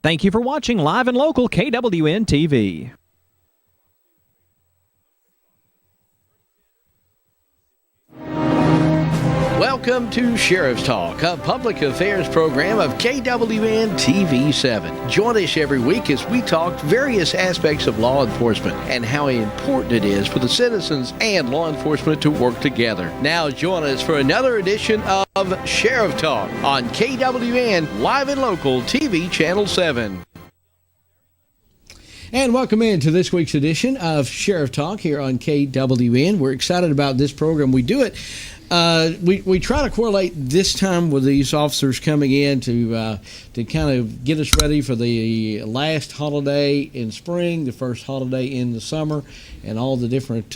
Thank you for watching Live and Local KWN TV. Welcome to Sheriff's Talk, a public affairs program of KWN TV7. Join us every week as we talk various aspects of law enforcement and how important it is for the citizens and law enforcement to work together. Now join us for another edition of Sheriff Talk on KWN Live and Local TV Channel 7. And welcome into this week's edition of Sheriff Talk here on KWN. We're excited about this program. We do it. We try to correlate this time with these officers coming in to kind of get us ready for the last holiday in spring, the first holiday in the summer, and all the different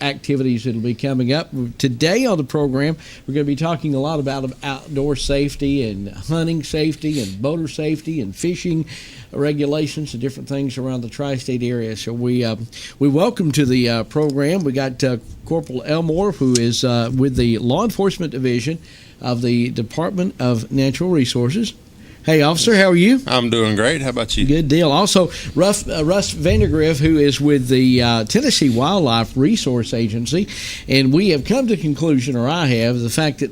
activities that will be coming up. Today on the program, we're going to be talking a lot about outdoor safety and hunting safety and boater safety and fishing regulations and different things around the tri-state area. So we welcome to the program. We got Corporal Elmore, who is with the Law Enforcement Division of the Department of Natural Resources. Hey, officer, how are you? I'm doing great. How about you? Good deal. Also, Russ Vandergriff, who is with the Tennessee Wildlife Resource Agency, and we have come to the conclusion, or I have, the fact that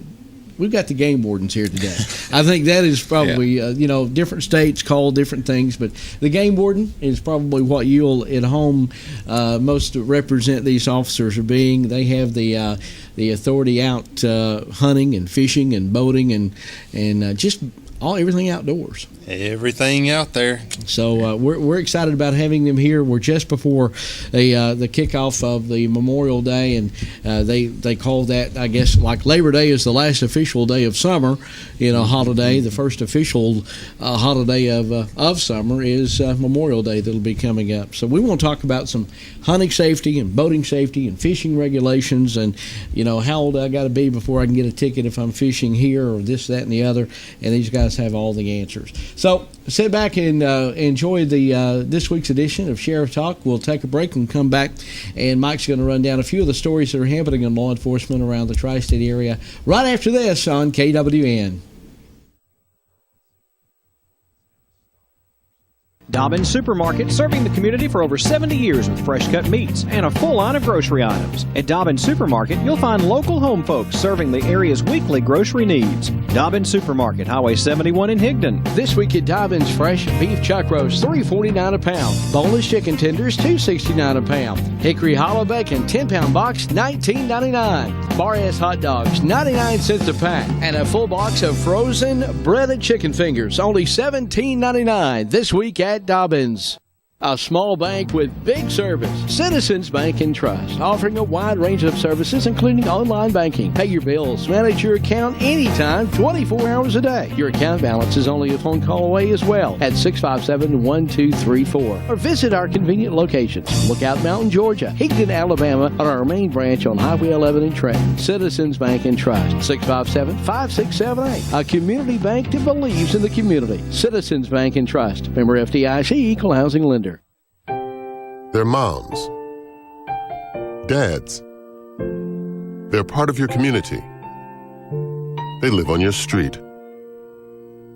we've got the game wardens here today. I think that is probably, different states call different things, but the game warden is probably what you'll at home most represent these officers are being. They have the authority out hunting and fishing and boating and just everything outdoors. Everything out there. So we're excited about having them here. We're just before the kickoff of the Memorial Day, and they call that, I guess, like Labor Day is the last official day of summer, holiday. The first official holiday of summer is Memorial Day that'll be coming up. So we want to talk about some hunting safety and boating safety and fishing regulations, and how old I got to be before I can get a ticket if I'm fishing here or this, that, and the other. And these guys have all the answers. So sit back and enjoy the this week's edition of Sheriff Talk. We'll take a break and come back, and Mike's going to run down a few of the stories that are happening in law enforcement around the tri-state area right after this on KWN. Dobbins Supermarket, serving the community for over 70 years with fresh-cut meats and a full line of grocery items. At Dobbins Supermarket, you'll find local home folks serving the area's weekly grocery needs. Dobbins Supermarket, Highway 71 in Higdon. This week at Dobbins, fresh beef chuck roast, $3.49 a pound. Boneless chicken tenders, $2.69 a pound. Hickory hollow bacon, 10-pound box, $19.99. Bar-ass hot dogs, 99 cents a pack. And a full box of frozen breaded chicken fingers, only $17.99. This week at Dobbins. A small bank with big service. Citizens Bank and Trust, offering a wide range of services, including online banking. Pay your bills, manage your account anytime, 24 hours a day. Your account balance is only a phone call away as well at 657-1234. Or visit our convenient locations. Lookout Mountain, Georgia, Higdon, Alabama, on our main branch on Highway 11 in Trenton. Citizens Bank and Trust, 657-5678. A community bank that believes in the community. Citizens Bank and Trust. Member FDIC, Equal Housing Lender. They're moms, dads. They're part of your community. They live on your street.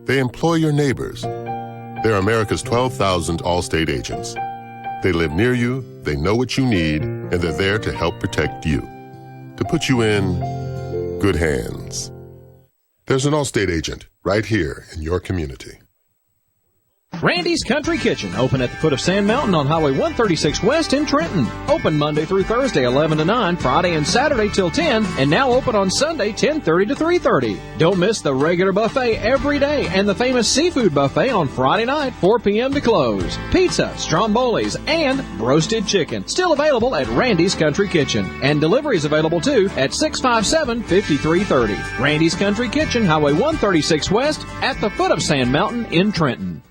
They employ your neighbors. They're America's 12,000 Allstate agents. They live near you, they know what you need, and they're there to help protect you, to put you in good hands. There's an Allstate agent right here in your community. Randy's Country Kitchen, open at the foot of Sand Mountain on Highway 136 West in Trenton. Open Monday through Thursday, 11 to 9, Friday and Saturday till 10, and now open on Sunday, 10:30 to 3:30. Don't miss the regular buffet every day and the famous seafood buffet on Friday night, 4 p.m. to close. Pizza, strombolis, and roasted chicken. Still available at Randy's Country Kitchen. And delivery is available too at 657-5330. Randy's Country Kitchen, Highway 136 West, at the foot of Sand Mountain in Trenton.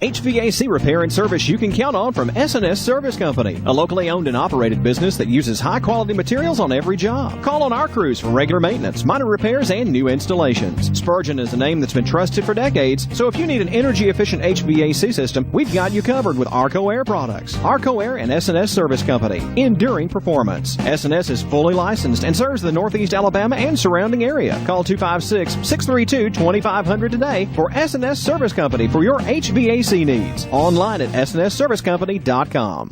HVAC repair and service you can count on from S&S Service Company, a locally owned and operated business that uses high-quality materials on every job. Call on our crews for regular maintenance, minor repairs, and new installations. Spurgeon is a name that's been trusted for decades, so if you need an energy-efficient HVAC system, we've got you covered with Arco Air products. Arco Air and S&S Service Company, enduring performance. S&S is fully licensed and serves the Northeast Alabama and surrounding area. Call 256-632-2500 today for S&S Service Company for your HVAC needs. Online at snsservicecompany.com.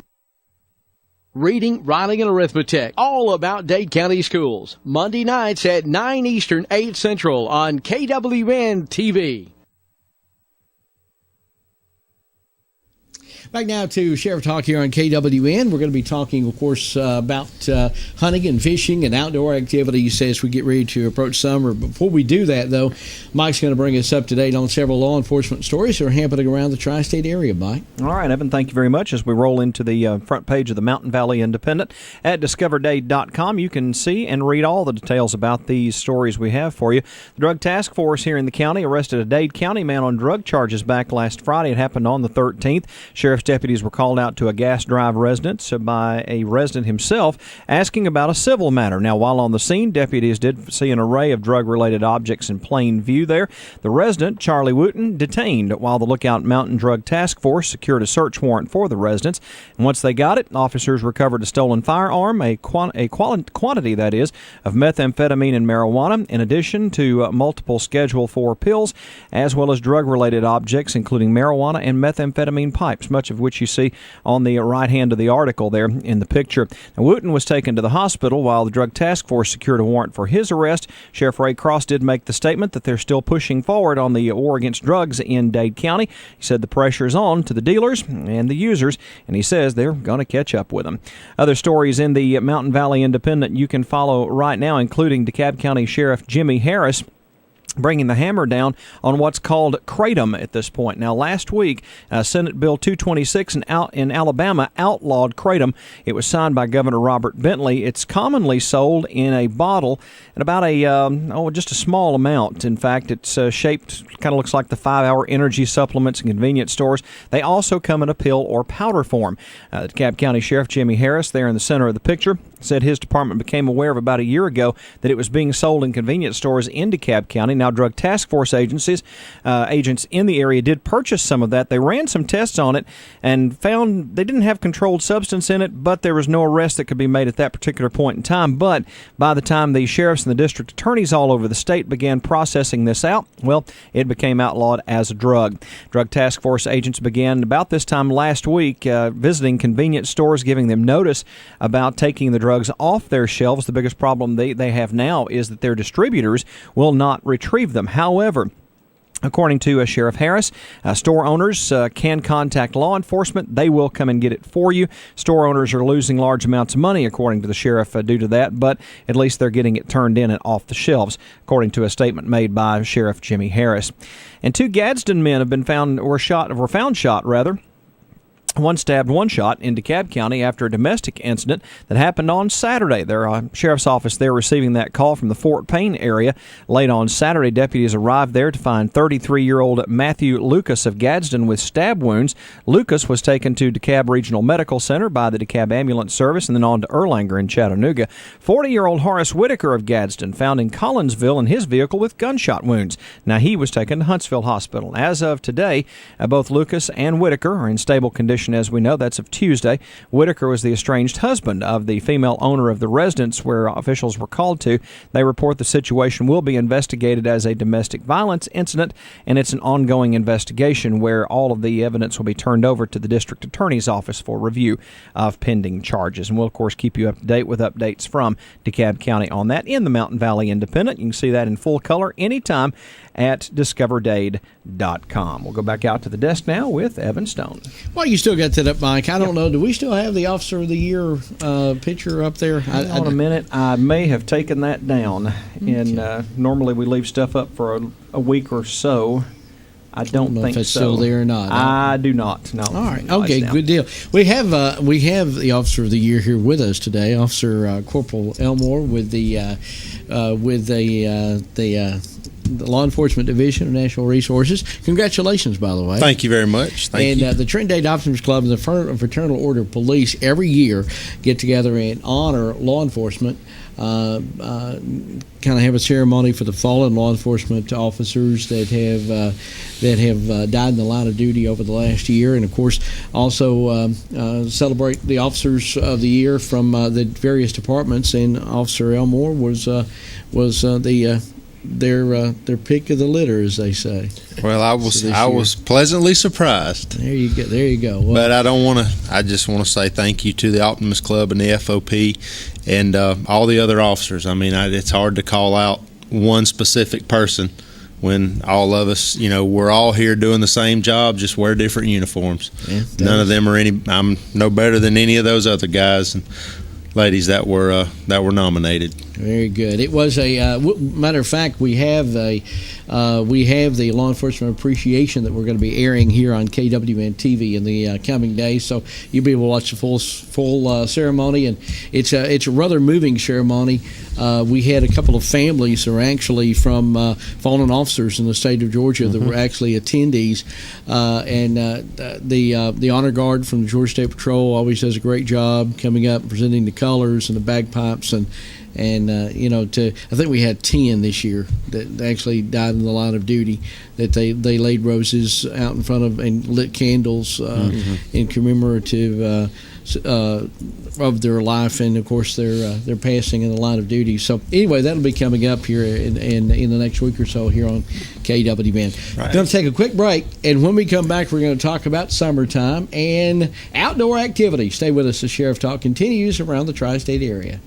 Reading, writing, and arithmetic, all about Dade County schools. Monday nights at 9 Eastern, 8 Central on KWN TV. Back now to Sheriff Talk here on KWN. We're going to be talking, of course, about hunting and fishing and outdoor activities as we get ready to approach summer. Before we do that, though, Mike's going to bring us up to date on several law enforcement stories that are happening around the tri-state area, Mike. All right, Evan, thank you very much. As we roll into the front page of the Mountain Valley Independent at discoverdade.com, you can see and read all the details about these stories we have for you. The Drug Task Force here in the county arrested a Dade County man on drug charges back last Friday. It happened on the 13th. Sheriff's deputies were called out to a Gas Drive residence by a resident himself asking about a civil matter. Now, while on the scene, deputies did see an array of drug-related objects in plain view there. The resident, Charlie Wooten, detained while the Lookout Mountain Drug Task Force secured a search warrant for the residence. And once they got it, officers recovered a stolen firearm, a quantity, that is, of methamphetamine and marijuana, in addition to multiple Schedule IV pills, as well as drug-related objects, including marijuana and methamphetamine pipes, much of which you see on the right hand of the article there in the picture. Now, Wooten was taken to the hospital while the Drug Task Force secured a warrant for his arrest. Sheriff Ray Cross did make the statement that they're still pushing forward on the war against drugs in Dade County. He said the pressure is on to the dealers and the users, and he says they're going to catch up with them. Other stories in the Mountain Valley Independent you can follow right now, including DeKalb County Sheriff Jimmy Harris bringing the hammer down on what's called kratom at this point. Now, last week, Senate Bill 226 in Alabama outlawed kratom. It was signed by Governor Robert Bentley. It's commonly sold in a bottle at about just a small amount. In fact, it's shaped, kind of looks like the 5-hour energy supplements in convenience stores. They also come in a pill or powder form. DeKalb County Sheriff Jimmy Harris, there in the center of the picture, said his department became aware of about a year ago that it was being sold in convenience stores in DeKalb County. Now, Drug Task Force agents in the area did purchase some of that. They ran some tests on it and found they didn't have controlled substance in it, but there was no arrest that could be made at that particular point in time. But by the time the sheriffs and the district attorneys all over the state began processing this out, well, it became outlawed as a drug. Drug Task Force agents began about this time last week visiting convenience stores, giving them notice about taking the drugs off their shelves. The biggest problem they have now is that their distributors will not retrieve them. However, according to Sheriff Harris, store owners can contact law enforcement. They will come and get it for you. Store owners are losing large amounts of money, according to the sheriff, due to that, but at least they're getting it turned in and off the shelves, according to a statement made by Sheriff Jimmy Harris. And 2 Gadsden men were found shot. One stabbed, one shot in DeKalb County after a domestic incident that happened on Saturday. Their sheriff's office there receiving that call from the Fort Payne area. Late on Saturday, deputies arrived there to find 33-year-old Matthew Lucas of Gadsden with stab wounds. Lucas was taken to DeKalb Regional Medical Center by the DeKalb Ambulance Service and then on to Erlanger in Chattanooga. 40-year-old Horace Whitaker of Gadsden found in Collinsville in his vehicle with gunshot wounds. Now, he was taken to Huntsville Hospital. As of today, both Lucas and Whitaker are in stable condition. As we know, that's of Tuesday. Whitaker was the estranged husband of the female owner of the residence where officials were called to. They report the situation will be investigated as a domestic violence incident, and it's an ongoing investigation where all of the evidence will be turned over to the district attorney's office for review of pending charges. And we'll, of course, keep you up to date with updates from DeKalb County on that in the Mountain Valley Independent. You can see that in full color anytime at discoverdade.com. We'll go back out to the desk now with Evan Stone. Well, you still got that up, Mike. I don't know. Do we still have the Officer of the Year picture up there? Hold on a minute. I may have taken that down. Okay. And normally we leave stuff up for a week or so. I don't think if it's so. Still there or not. I do not. No. All right. Okay. Good deal. We have the Officer of the Year here with us today, Officer Corporal Elmore with the the Law Enforcement Division of National Resources. Congratulations, by the way. Thank you very much. Thank you. And the Trenton Dade Optimist Club and the Fraternal Order of Police every year get together and honor law enforcement. Kind of have a ceremony for the fallen law enforcement officers that have died in the line of duty over the last year, and of course also celebrate the officers of the year from the various departments. And Officer Elmore was their pick of the litter, as they say. Well, I was pleasantly surprised. There you go. Well, but I just want to say thank you to the Optimist Club and the FOP and all the other officers. I mean, it's hard to call out one specific person when all of us, we're all here doing the same job, just wear different uniforms. Yeah, none of them I'm no better than any of those other guys and ladies that were nominated. Very good. It was a matter of fact. We have the Law Enforcement Appreciation that we're going to be airing here on KWN TV in the coming days. So you'll be able to watch the full ceremony, and it's a rather moving ceremony. We had a couple of families that are actually from fallen officers in the state of Georgia that were actually attendees, and the honor guard from the Georgia State Patrol always does a great job coming up and presenting the colors and the bagpipes and I think we had 10 this year that actually died in the line of duty, that they laid roses out in front of and lit candles in commemorative of their life, and of course their passing in the line of duty. So anyway, that'll be coming up here in the next week or so here on KWN. Right. Going to take a quick break, and when we come back, we're going to talk about summertime and outdoor activities. Stay with us as Sheriff Talk continues around the tri-state area.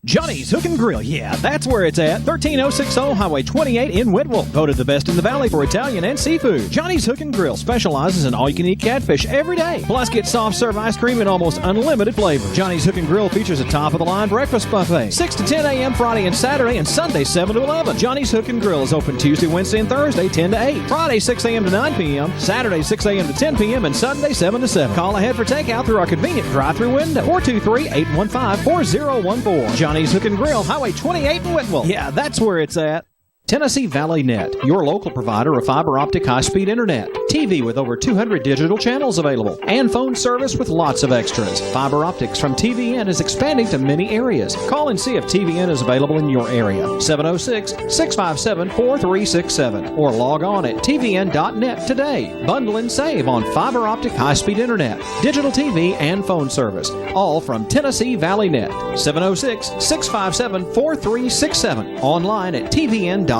Johnny's Hook and Grill, yeah, that's where it's at. 13060 Highway 28 in Whitwell. Voted the best in the valley for Italian and seafood. Johnny's Hook and Grill specializes in all-you-can-eat catfish every day. Plus, get soft-serve ice cream in almost unlimited flavor. Johnny's Hook and Grill features a top-of-the-line breakfast buffet. 6 to 10 a.m. Friday and Saturday, and Sunday 7 to 11. Johnny's Hook and Grill is open Tuesday, Wednesday, and Thursday 10 to 8. Friday 6 a.m. to 9 p.m. Saturday 6 a.m. to 10 p.m. and Sunday 7 to 7. Call ahead for takeout through our convenient drive-thru window. 423-815-4014. Johnny's Hook and Grill, Highway 28 in Whitwell. Yeah, that's where it's at. Tennessee Valley Net, your local provider of fiber optic high-speed internet. TV with over 200 digital channels available. And phone service with lots of extras. Fiber optics from TVN is expanding to many areas. Call and see if TVN is available in your area. 706-657-4367. Or log on at tvn.net today. Bundle and save on fiber optic high-speed internet, digital TV, and phone service. All from Tennessee Valley Net. 706-657-4367. Online at tvn.net.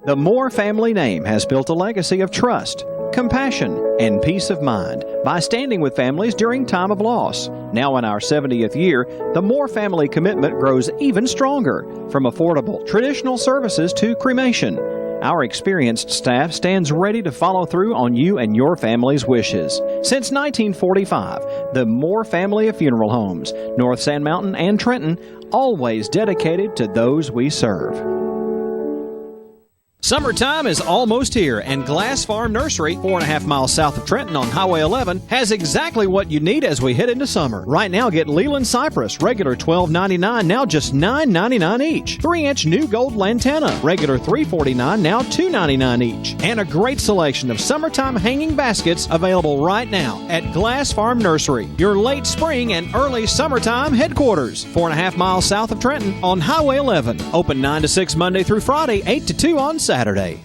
The Moore family name has built a legacy of trust, compassion, and peace of mind by standing with families during time of loss. Now in our 70th year, the Moore family commitment grows even stronger, from affordable, traditional services to cremation. Our experienced staff stands ready to follow through on you and your family's wishes. Since 1945, the Moore family of funeral homes, North Sand Mountain and Trenton, always dedicated to those we serve. Summertime is almost here, and Glass Farm Nursery, 4.5 miles south of Trenton on Highway 11, has exactly what you need as we head into summer. Right now, get Leland Cypress, regular $12.99, now just $9.99 each. 3-inch new gold lantana, regular $3.49, now $2.99 each. And a great selection of summertime hanging baskets available right now at Glass Farm Nursery, your late spring and early summertime headquarters. 4.5 miles south of Trenton on Highway 11. Open 9 to 6 Monday through Friday, 8 to 2 on Saturday.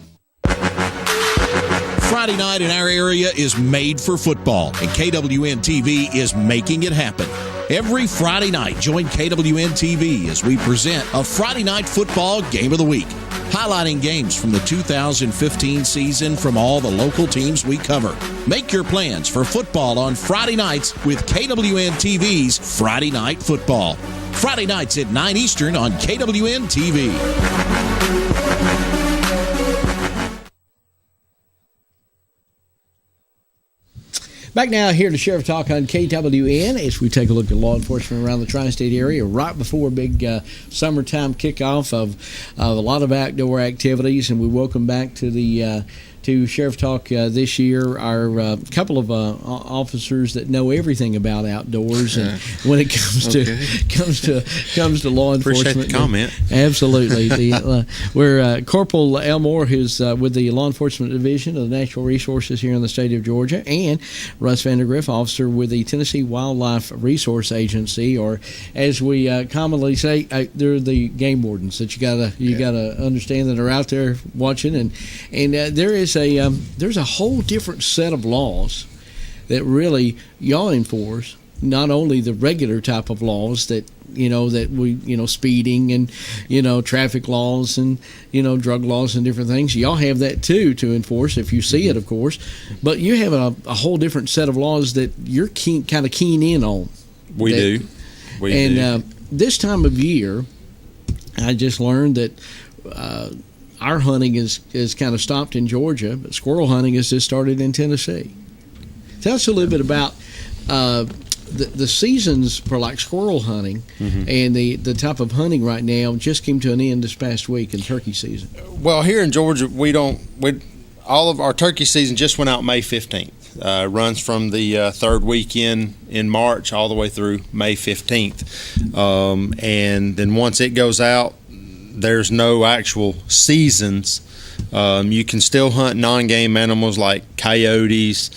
Friday night in our area is made for football, and KWN TV is making it happen. Every Friday night, join KWN TV as we present a Friday night football game of the week, highlighting games from the 2015 season from all the local teams we cover. Make your plans for football on Friday nights with KWN TV's Friday Night Football. Friday nights at 9 Eastern on KWN TV. Back now here to Sheriff Talk on KWN as we take a look at law enforcement around the tri-state area right before a big summertime kickoff of a lot of outdoor activities, and we welcome back to the to Sheriff Talk this year are couple of officers that know everything about outdoors, and when it comes to law enforcement. Appreciate the comment. Absolutely. We're Corporal Elmore, who's with the Law Enforcement Division of the Natural Resources here in the state of Georgia, and Russ Vandergriff, officer with the Tennessee Wildlife Resource Agency, or as we commonly say, they're the game wardens that you gotta understand that are out there watching, and there's a whole different set of laws that really y'all enforce. Not only the regular type of laws that we speeding and traffic laws and drug laws and different things. Y'all have that too to enforce if you see it, of course. But you have a whole different set of laws that you're kind of keen in on. We do. This time of year, I just learned that our hunting is kind of stopped in Georgia, but squirrel hunting has just started in Tennessee. Tell us a little bit about the seasons for like squirrel hunting, and the type of hunting right now just came to an end this past week in turkey season. Well, here in Georgia, all of our turkey season just went out May 15th. Runs from the third weekend in March all the way through May 15th. And then once it goes out, there's no actual seasons. You can still hunt non-game animals like coyotes,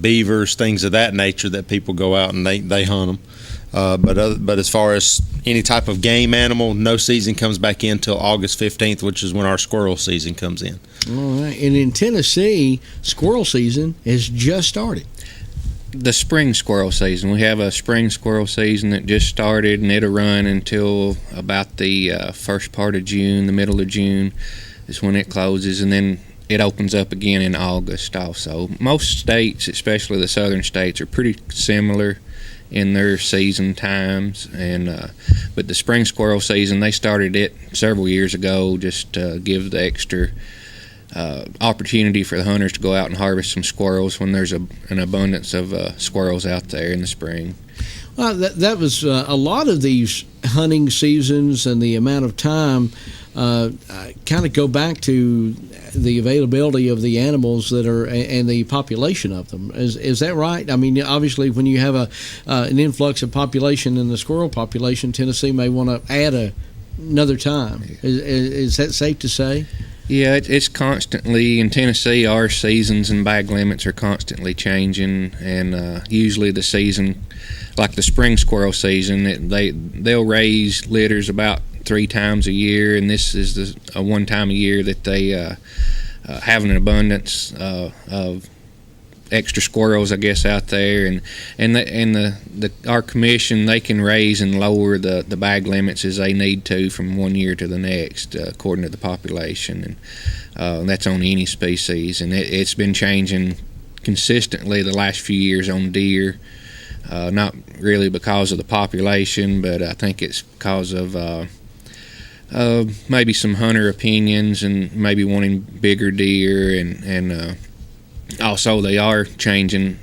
beavers, things of that nature that people go out and they hunt them. But as far as any type of game animal, no season comes back in until August 15th, which is when our squirrel season comes in. All right. And in Tennessee, squirrel season has just started. The spring squirrel season. We have a spring squirrel season that just started, and it'll run until about the first part of June, the middle of June is when it closes, and then it opens up again in August also. Most states, especially the southern states, are pretty similar in their season times, and but the spring squirrel season, they started it several years ago just to give the extra opportunity for the hunters to go out and harvest some squirrels when there's an abundance of squirrels out there in the spring. Well, that was a lot of these hunting seasons and the amount of time kind of go back to the availability of the animals that are and the population of them. Is that right? I mean, obviously, when you have an influx of population in the squirrel population, Tennessee may want to add another time. Is that safe to say? Yeah, it's constantly in Tennessee. Our seasons and bag limits are constantly changing, and usually the season, like the spring squirrel season, they'll raise litters about 3 times a year, and this is a one time a year that they have an abundance of extra squirrels, I guess, out there, and our commission, they can raise and lower the bag limits as they need to from one year to the next, according to the population, and that's on any species, and it's been changing consistently the last few years on deer. Not really because of the population, but I think it's because of maybe some hunter opinions and maybe wanting bigger deer, and also they are changing,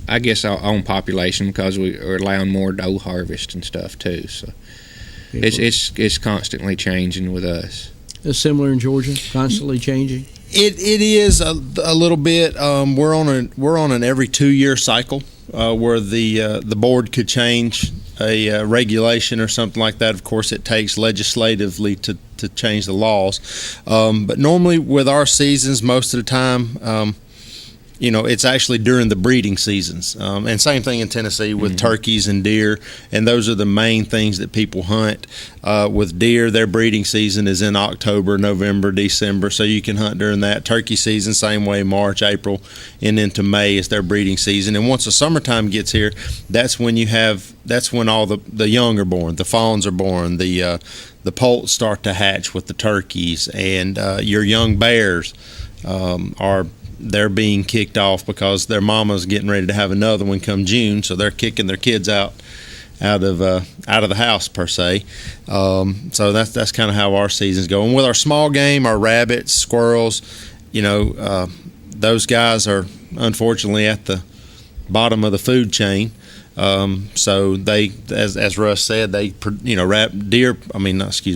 I guess, our own population because we are allowing more doe harvest and stuff too. So it's constantly changing with us. Is similar in Georgia, constantly changing? It is a little bit. We're on an every 2-year cycle where the board could change a regulation or something like that. Of course, it takes legislatively to change the laws. But normally with our seasons, most of the time, it's actually during the breeding seasons. And same thing in Tennessee with turkeys and deer, and those are the main things that people hunt. With deer, their breeding season is in October, November, December, so you can hunt during that. Turkey season, same way, March, April, and into May is their breeding season. And once the summertime gets here, that's when all the young are born, the fawns are born, the poults start to hatch with the turkeys, and your young bears they're being kicked off because their mama's getting ready to have another one come June, so they're kicking their kids out of the house per se. So that's kind of how our seasons go. And with our small game, our rabbits, squirrels, those guys are unfortunately at the bottom of the food chain. So they, as Russ said,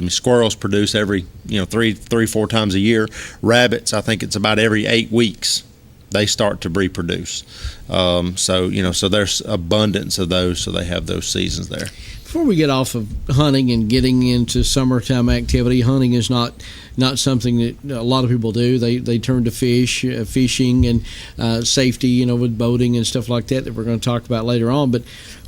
squirrels produce every 3-4 times a year. Rabbits, I think it's about every 8 weeks they start to reproduce. So there's abundance of those, so they have those seasons there. Before we get off of hunting and getting into summertime activity, hunting is not something that a lot of people do. They turn to fishing and safety, with boating and stuff like that we're going to talk about later on. But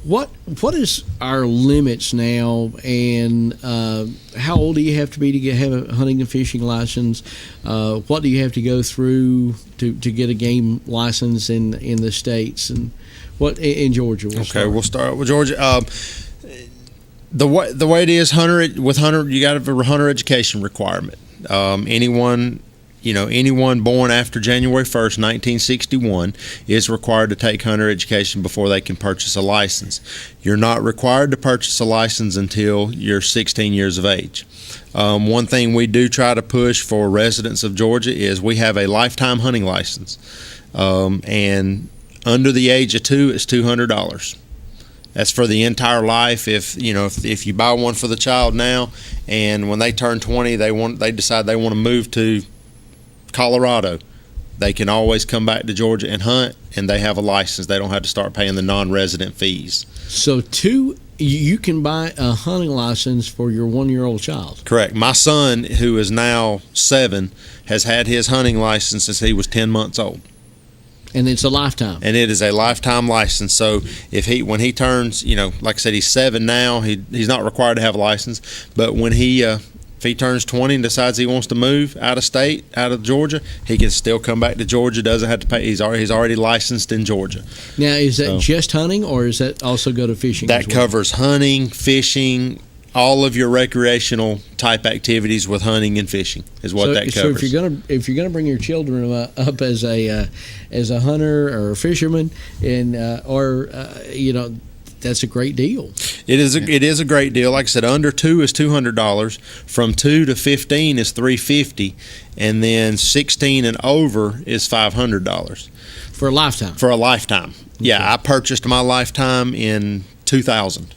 what is our limits now, and how old do you have to be to have a hunting and fishing license? What do you have to go through to get a game license in the States, and what in Georgia? We'll start with Georgia. The way it is, hunter, you got a hunter education requirement. Anyone born after January 1st, 1961 is required to take hunter education before they can purchase a license. You're not required to purchase a license until you're 16 years of age. One thing we do try to push for residents of Georgia is we have a lifetime hunting license. And under the age of 2, it's $200. That's for the entire life. If you buy one for the child now, and when they turn 20, they decide they want to move to Colorado, they can always come back to Georgia and hunt, and they have a license. They don't have to start paying the non-resident fees. So you can buy a hunting license for your 1-year-old child. Correct. My son, who is now 7, has had his hunting license since he was 10 months old. And it's a lifetime. And it is a lifetime license. So when he turns, like I said, he's 7 now. He's not required to have a license. But when if he turns 20 and decides he wants to move out of state, out of Georgia, he can still come back to Georgia. Doesn't have to pay. He's already licensed in Georgia. Now, is that just hunting, or does that also go to fishing? That covers hunting, fishing, all of your recreational type activities with hunting and fishing is what that covers. So if you're gonna bring your children up as a hunter or a fisherman, and that's a great deal. It is a great deal. Like I said, under 2 is $200. From 2 to 15 is $350, and then 16 and over is $500 for a lifetime. For a lifetime, yeah. I purchased my lifetime in 2000.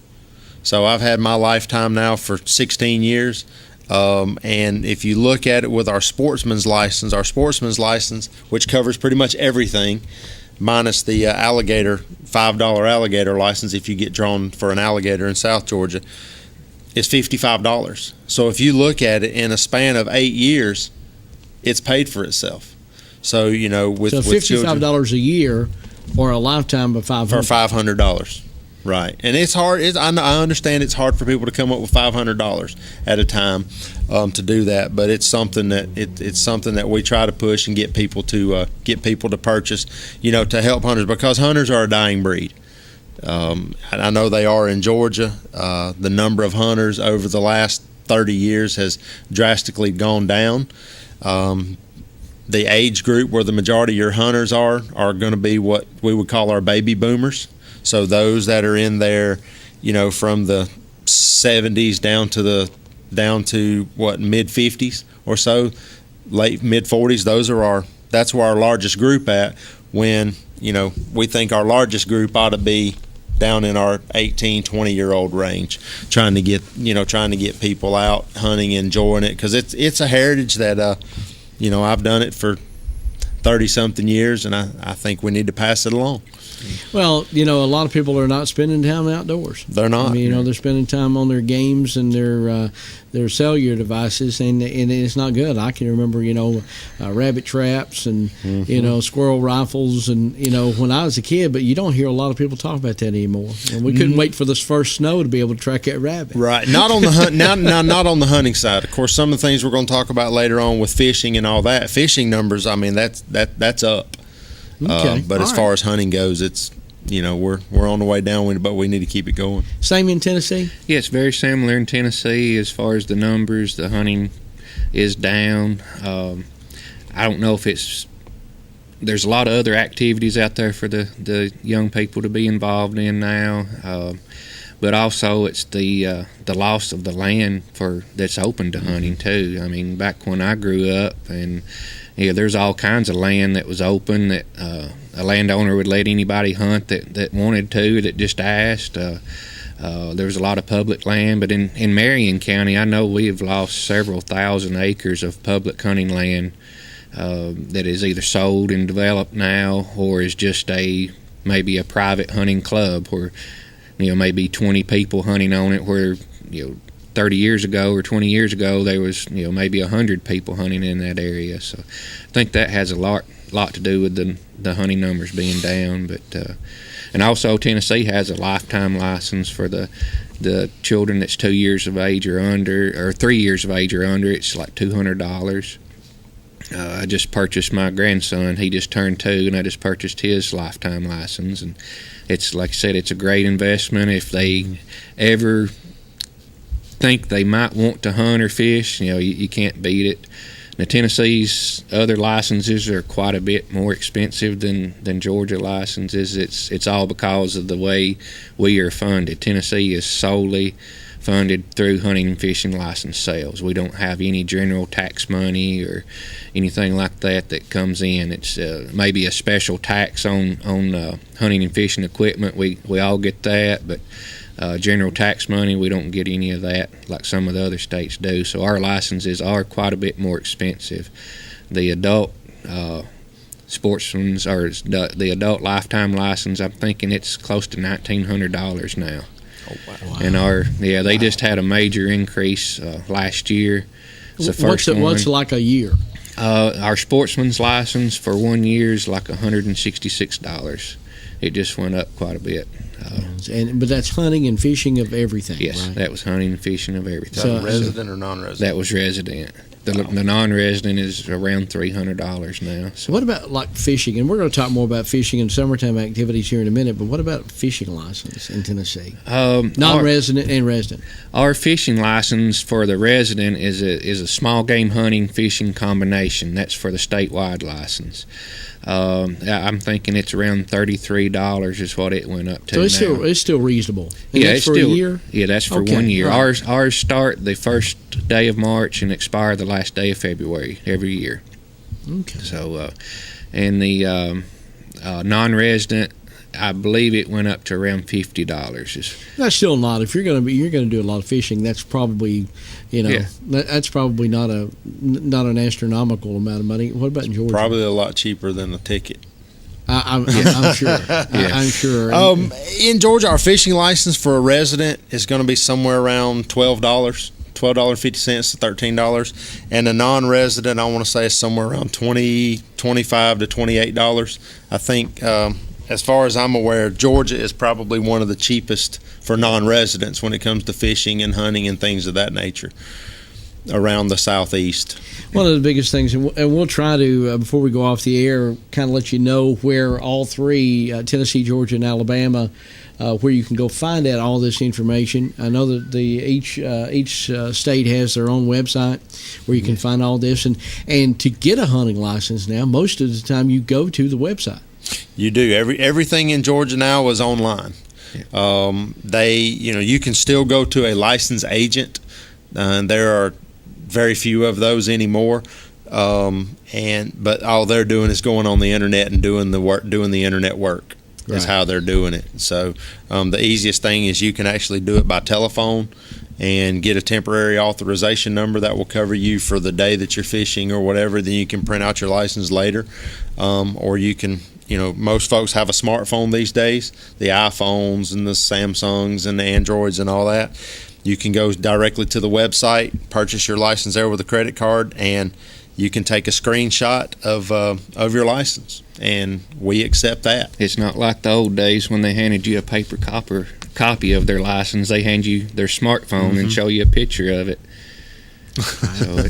So I've had my lifetime now for 16 years. And if you look at it with our sportsman's license, which covers pretty much everything, minus the $5 alligator license if you get drawn for an alligator in South Georgia, is $55. So if you look at it in a span of 8 years, it's paid for itself. So, with $55 a year or a lifetime of $500. For $500. Right, and it's hard. I understand it's hard for people to come up with $500 at a time to do that, but it's something that we try to push and get people to purchase, to help hunters, because hunters are a dying breed. And I know they are in Georgia. The number of hunters over the last 30 years has drastically gone down. The age group where the majority of your hunters are going to be what we would call our baby boomers. So those that are in there, from the 70s down to mid 50s or so, late mid 40s. That's where our largest group at. When we think our largest group ought to be down in our 18, 20-year-old range, trying to get people out hunting, enjoying it, because it's a heritage that I've done it for 30-something years, and I think we need to pass it along. Well, a lot of people are not spending time outdoors. They're not. They're spending time on their games and their cellular devices, and it's not good. I can remember, rabbit traps and, squirrel rifles, and, when I was a kid, but you don't hear a lot of people talk about that anymore. And we couldn't wait for this first snow to be able to track that rabbit. Right. Not on the hunt. Now, not on the hunting side. Of course, some of the things we're going to talk about later on with fishing and all that. Fishing numbers, that's up. Okay. But as far as hunting goes, it's we're on the way down, but we need to keep it going. Same in Tennessee? Yeah, it's very similar in Tennessee as far as the numbers. The hunting is down. I don't know if there's a lot of other activities out there for the young people to be involved in now. but also it's the loss of the land that's open to hunting too. I mean, back when I grew up, and there's all kinds of land that was open that a landowner would let anybody hunt that wanted to, that just asked. There was a lot of public land, but in Marion County, I know we have lost several thousand acres of public hunting land that is either sold and developed now, or is just maybe a private hunting club where maybe 20 people hunting on it, where 30 years ago or 20 years ago there was maybe 100 people hunting in that area. So I think that has a lot to do with the hunting numbers being down. But and also Tennessee has a lifetime license for the children that's 2 years of age or under, or 3 years of age or under. It's like $200. I just purchased my grandson. He just turned 2, and I just purchased his lifetime license. And it's, like I said, it's a great investment. If they ever think they might want to hunt or fish, you can't beat it. Now, Tennessee's other licenses are quite a bit more expensive than Georgia licenses. It's all because of the way we are funded. Tennessee is solely funded through hunting and fishing license sales. We don't have any general tax money or anything like that comes in. It's maybe a special tax on hunting and fishing equipment. We all get that, but general tax money, we don't get any of that like some of the other states do. So our licenses are quite a bit more expensive. The adult sportsman's, or the adult lifetime license, I'm thinking it's close to $1,900 now. Oh, wow. And they just had a major increase last year. It's the first one. What's like a year? Our sportsman's license for 1 year is like $166. It just went up quite a bit. But that's hunting and fishing of everything. Yes, right? that was hunting and fishing of everything. So resident or non-resident? That was resident. The non-resident is around $300 now. So what about like fishing? And we're going to talk more about fishing and summertime activities here in a minute. But what about fishing license in Tennessee? Non-resident and resident. Our fishing license for the resident is a small game hunting fishing combination. That's for the statewide license. I'm thinking it's around $33 is what it went up to. So it's still reasonable. And yeah, that's for a year. Yeah, that's for 1 year. Right. Ours start the first day of March and expire the last day of February every year. Okay. So, and the non-resident, I believe it went up to around $50. That's still not. If you're going to do a lot of fishing, that's probably, that's probably not an astronomical amount of money. What about in Georgia? Probably a lot cheaper than a ticket. I'm sure. Yeah. I'm sure. In Georgia, our fishing license for a resident is going to be somewhere around $12.50 to $13, and a non-resident, I want to say, is somewhere around $25 to $28. I think. As far as I'm aware, Georgia is probably one of the cheapest for non-residents when it comes to fishing and hunting and things of that nature around the southeast. One of the biggest things, and we'll try to, before we go off the air, kind of let you know where all three, Tennessee, Georgia, and Alabama, where you can go find out all this information. I know that each state has their own website where you can find all this. And to get a hunting license now, most of the time you go to the website. You do. Everything in Georgia now is online. You can still go to a licensed agent. There are very few of those anymore. But all they're doing is going on the internet and doing the internet work. Right. Is how they're doing it. So the easiest thing is you can actually do it by telephone and get a temporary authorization number that will cover you for the day that you're fishing or whatever. Then you can print out your license later, or you can. Most folks have a smartphone these days, the iPhones and the Samsungs and the Androids and all that. You can go directly to the website, purchase your license there with a credit card, and you can take a screenshot of your license, and we accept that. It's not like the old days when they handed you a paper copy of their license. They hand you their smartphone and show you a picture of it. So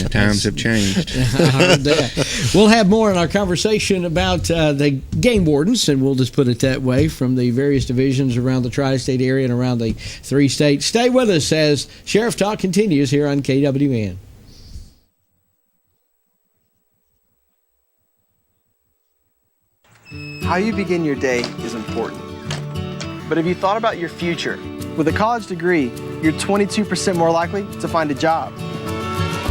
times have changed. I heard that. We'll have more in our conversation about the game wardens, and we'll just put it that way, from the various divisions around the tri-state area and around the 3 states. Stay with us as Sheriff Talk continues here on KWN. How you begin your day is important. But have you thought about your future? With a college degree, you're 22% more likely to find a job.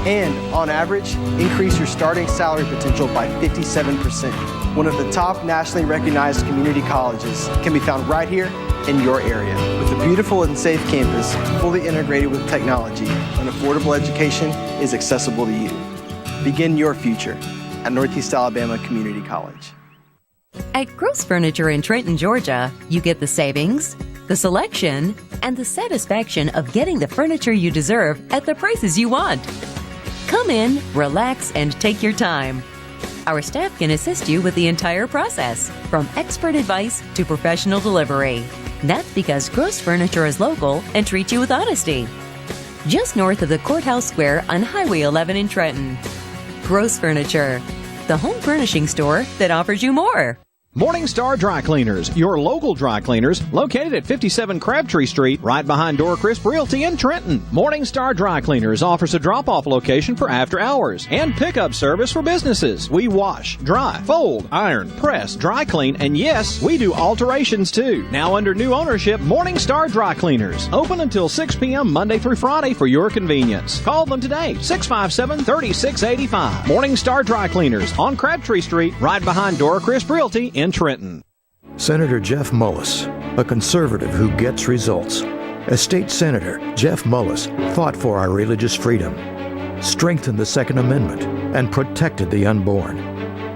And, on average, increase your starting salary potential by 57%. One of the top nationally recognized community colleges can be found right here in your area. With a beautiful and safe campus, fully integrated with technology, an affordable education is accessible to you. Begin your future at Northeast Alabama Community College. At Gross Furniture in Trenton, Georgia, you get the savings, the selection, and the satisfaction of getting the furniture you deserve at the prices you want. Come in, relax, and take your time. Our staff can assist you with the entire process, from expert advice to professional delivery. That's because Gross Furniture is local and treats you with honesty. Just north of the Courthouse Square on Highway 11 in Trenton. Gross Furniture, the home furnishing store that offers you more. Morningstar Dry Cleaners, your local dry cleaners, located at 57 Crabtree Street, right behind Dorcrisp Realty in Trenton. Morningstar Dry Cleaners offers a drop-off location for after hours and pickup service for businesses. We wash, dry, fold, iron, press, dry clean, and yes, we do alterations too. Now under new ownership, Morningstar Dry Cleaners. Open until 6 p.m. Monday through Friday for your convenience. Call them today, 657-3685. Morningstar Dry Cleaners on Crabtree Street, right behind Dorcrisp Realty in Trenton. Senator Jeff Mullis, a conservative who gets results. As state senator, Jeff Mullis fought for our religious freedom, strengthened the Second Amendment, and protected the unborn.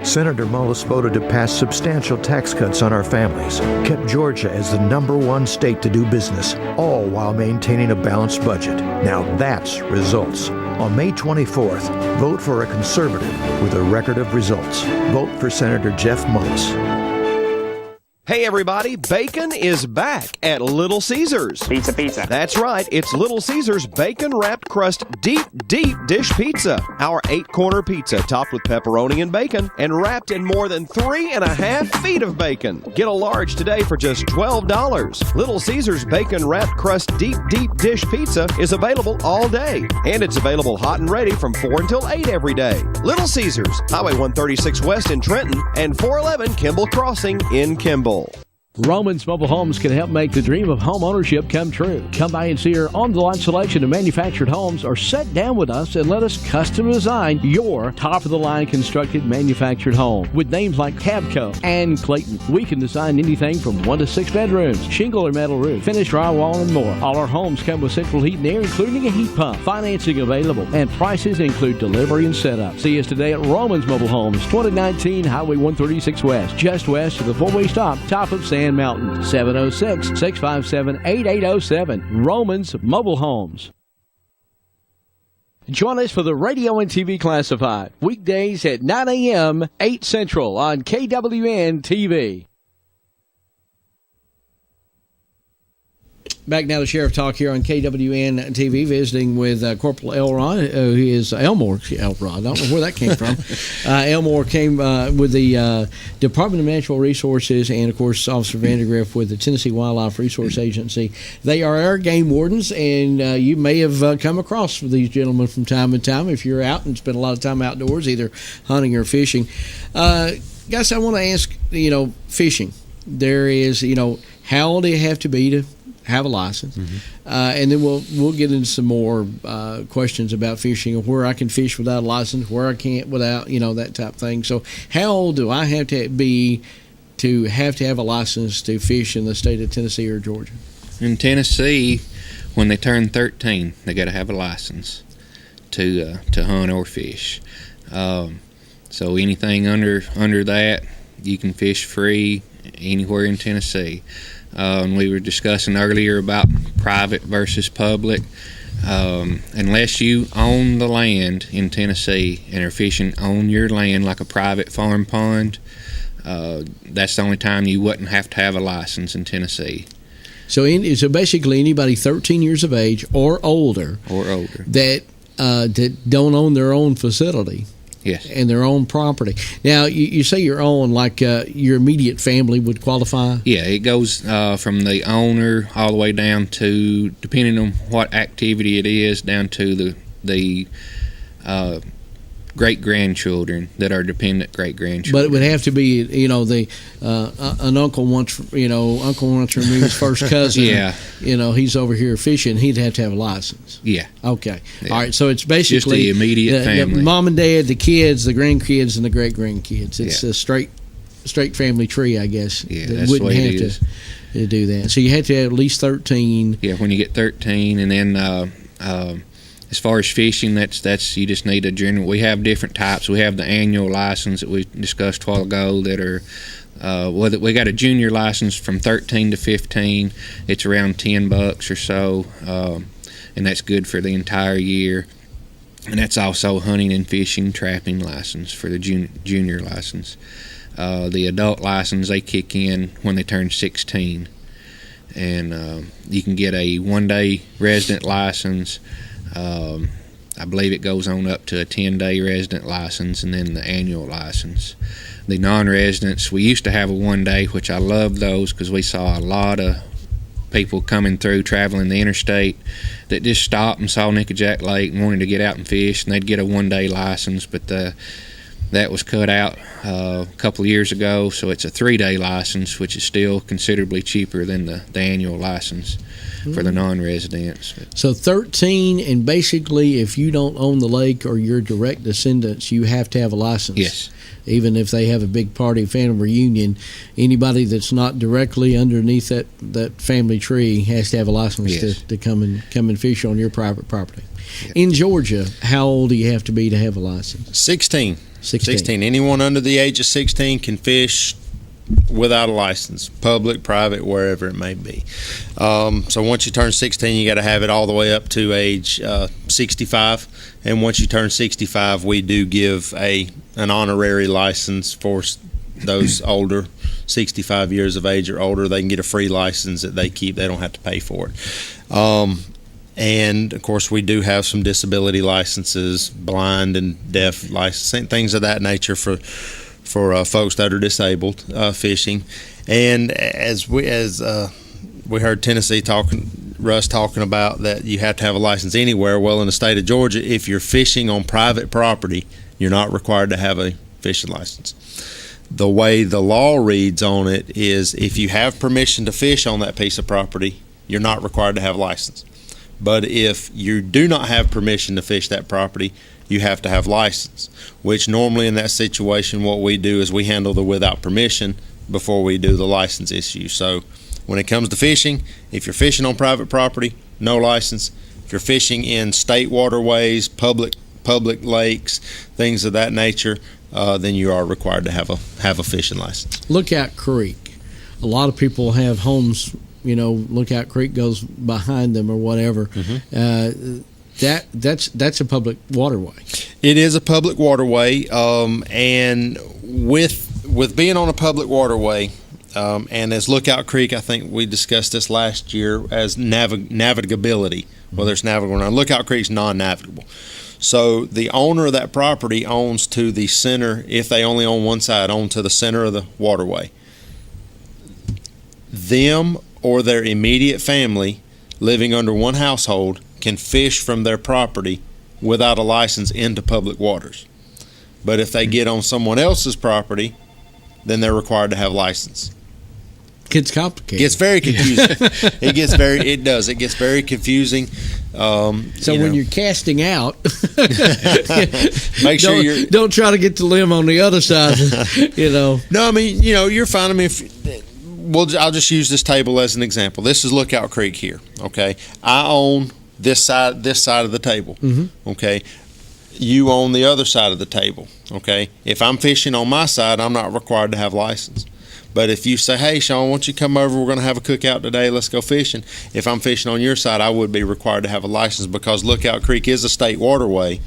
Senator Mullis voted to pass substantial tax cuts on our families, kept Georgia as the #1 state to do business, all while maintaining a balanced budget. Now that's results. On May 24th, vote for a conservative with a record of results. Vote for Senator Jeff Mullis. Hey everybody, bacon is back at Little Caesars. Pizza, pizza. That's right, it's Little Caesars Bacon Wrapped Crust Deep Dish Pizza. Our 8-corner pizza topped with pepperoni and bacon and wrapped in more than 3.5 feet of bacon. Get a large today for just $12. Little Caesars Bacon Wrapped Crust Deep Dish Pizza is available all day. And it's available hot and ready from 4 until 8 every day. Little Caesars, Highway 136 West in Trenton and 411 Kimball Crossing in Kimball. Romans Mobile Homes can help make the dream of home ownership come true. Come by and see our on-the-line selection of manufactured homes, or sit down with us and let us custom design your top-of-the-line constructed manufactured home. With names like Cabco and Clayton, we can design anything from 1 to 6 bedrooms, shingle or metal roof, finished drywall, and more. All our homes come with central heat and air, including a heat pump. Financing available, and prices include delivery and setup. See us today at Romans Mobile Homes, 2019 Highway 136 West, just west of the four-way stop, top of Sand Mountain. 706-657-8807. Romans Mobile Homes. Join us for the Radio and TV Classified, weekdays at 9 a.m., 8 Central on KWN TV. Back now to Sheriff Talk here on KWN TV, visiting with Corporal Elrod, who is Elmore. Elrod, I don't know where that came from. Elmore came with the Department of Natural Resources, and of course Officer Vandergriff with the Tennessee Wildlife Resource Agency. They are our game wardens, and you may have come across these gentlemen from time to time if you're out and spend a lot of time outdoors, either hunting or fishing. Guys, I want to ask, fishing. There is, how old do you have to be to have a license? And then we'll get into some more questions about fishing, or where I can fish without a license, where I can't without, that type of thing. So how old do I have to be to have a license to fish in the state of Tennessee or Georgia? In Tennessee, when they turn 13, they got to have a license to hunt or fish. So anything under that, you can fish free anywhere in Tennessee. We were discussing earlier about private versus public. Unless you own the land in Tennessee and are fishing on your land like a private farm pond, that's the only time you wouldn't have to have a license in Tennessee. So basically anybody 13 years of age or older that don't own their own facility. Yes. And their own property. Now, you say your own, like your immediate family would qualify? Yeah, it goes from the owner all the way down to, depending on what activity it is, down to the great-grandchildren that are dependent great-grandchildren. But it would have to be, an uncle wants to remove his first cousin. Yeah. He's over here fishing. He'd have to have a license. Yeah. Okay. Yeah. All right. So it's basically just the immediate family. Mom and dad, the kids, the grandkids, and the great-grandkids. It's a straight family tree, I guess. Yeah, that that's the way it is. To do that. So you have to have at least 13. Yeah, when you get 13, and then as far as fishing, that's you just need a general. We have different types. We have the annual license that we discussed a while ago that are. We got a junior license from 13 to 15. It's around $10 or so, and that's good for the entire year. And that's also hunting and fishing, trapping license for the junior license. The adult license, they kick in when they turn 16, and you can get a one-day resident license. I believe it goes on up to a 10-day resident license, and then the annual license. The non-residents, we used to have a one-day, which I loved those because we saw a lot of people coming through traveling the interstate that just stopped and saw Nickajack Lake and wanted to get out and fish, and they'd get a one-day license, but that was cut out a couple of years ago, so it's a 3-day license, which is still considerably cheaper than the annual license for the non-residents. So 13, and basically if you don't own the lake or your direct descendants, you have to have a license. Yes. Even if they have a big party family reunion, anybody that's not directly underneath that family tree has to have a license. Yes. to come and fish on your private property. Yep. In Georgia, how old do you have to be to have a license? 16. 16. Anyone under the age of 16 can fish without a license, public, private, wherever it may be. So once you turn 16, you got to have it all the way up to age 65. And once you turn 65, we do give an honorary license for those older, 65 years of age or older. They can get a free license that they keep. They don't have to pay for it. And, of course, we do have some disability licenses, blind and deaf licenses, things of that nature for folks that are disabled fishing. And as we heard Russ talking about that you have to have a license anywhere. Well, in the state of Georgia, if you're fishing on private property, you're not required to have a fishing license. The way the law reads on it is if you have permission to fish on that piece of property, you're not required to have a license. But if you do not have permission to fish that property, you have to have license, which normally in that situation what we do is we handle the without permission before we do the license issue. So when it comes to fishing, if you're fishing on private property, no license. If you're fishing in state waterways, public lakes, things of that nature, then you are required to have a fishing license. Lookout Creek. A lot of people have homes, Lookout Creek goes behind them or whatever. Mm-hmm. That's a public waterway. It is a public waterway, and with being on a public waterway, and as Lookout Creek, I think we discussed this last year as navigability, whether it's navigable or not. Lookout Creek's non-navigable. So the owner of that property owns to the center, if they only own one side, own to the center of the waterway. Them or their immediate family living under one household can fish from their property without a license into public waters. But if they get on someone else's property, then they're required to have a license. Gets complicated. Gets very confusing. It gets very confusing. When you're casting out, make sure don't try to get the limb on the other side. No, I mean, you're fine. I mean, I'll just use this table as an example. This is Lookout Creek here. Okay, I own this side of the table. Mm-hmm. Okay, you own the other side of the table. Okay, if I'm fishing on my side, I'm not required to have a license. But if you say, hey, Sean, why don't you come over? We're going to have a cookout today. Let's go fishing. If I'm fishing on your side, I would be required to have a license because Lookout Creek is a state waterway.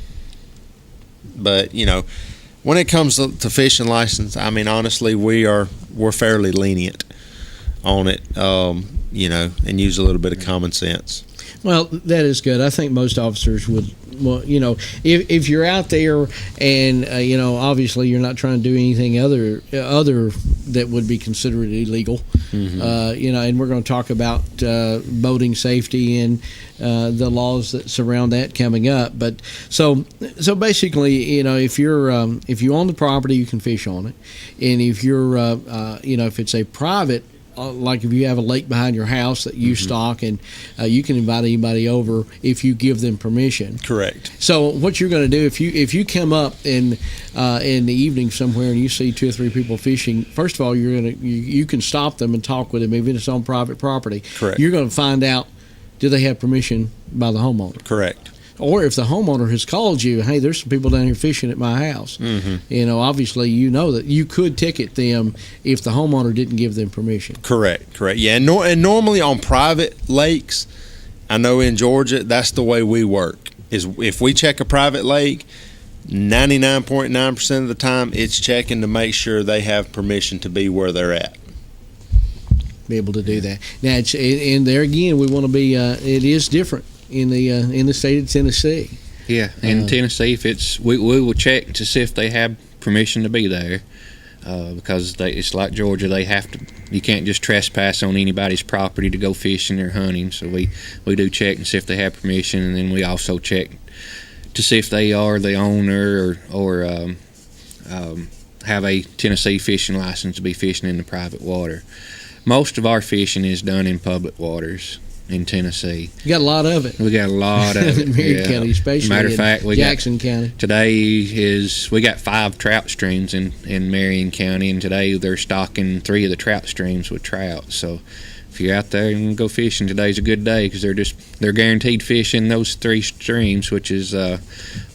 But, when it comes to fishing license, I mean, honestly, we're fairly lenient on it, and use a little bit of common sense. Well, that is good. I think most officers would well, you know, if you're out there and you know, obviously you're not trying to do anything other that would be considered illegal. You know, and we're going to talk about boating safety and the laws that surround that coming up. But so basically, you know, if you own the property, you can fish on it, and if you're you know, if it's a private, like if you have a lake behind your house that you stock, and you can invite anybody over if you give them permission. Correct. So what you're going to do if you come up in the evening somewhere and you see 2 or 3 people fishing, first of all, you can stop them and talk with them if it's on private property. Correct. You're going to find out, do they have permission by the homeowner? Correct. Or if the homeowner has called you, hey, there's some people down here fishing at my house. You know, obviously, you know that you could ticket them if the homeowner didn't give them permission. Correct. Yeah, and normally on private lakes, I know in Georgia, that's the way we work. Is if we check a private lake, 99.9% of the time, it's checking to make sure they have permission to be where they're at. Be able to do that. Now, and there again, we want to be. It is different in the state of Tennessee. Yeah, in Tennessee, if it's we will check to see if they have permission to be there, because it's like Georgia. They have to. You can't just trespass on anybody's property to go fishing or hunting. So we do check and see if they have permission, and then we also check to see if they are the owner or have a Tennessee fishing license to be fishing in the private water. Most of our fishing is done in public waters in Tennessee. You got a lot of it. We got a lot of it. Marion County, especially. Matter of fact, Jackson County. Today we got 5 trout streams in Marion County, and today they're stocking 3 of the trout streams with trout. So if you're out there and go fishing, today's a good day because they're guaranteed fish in those 3 streams, which is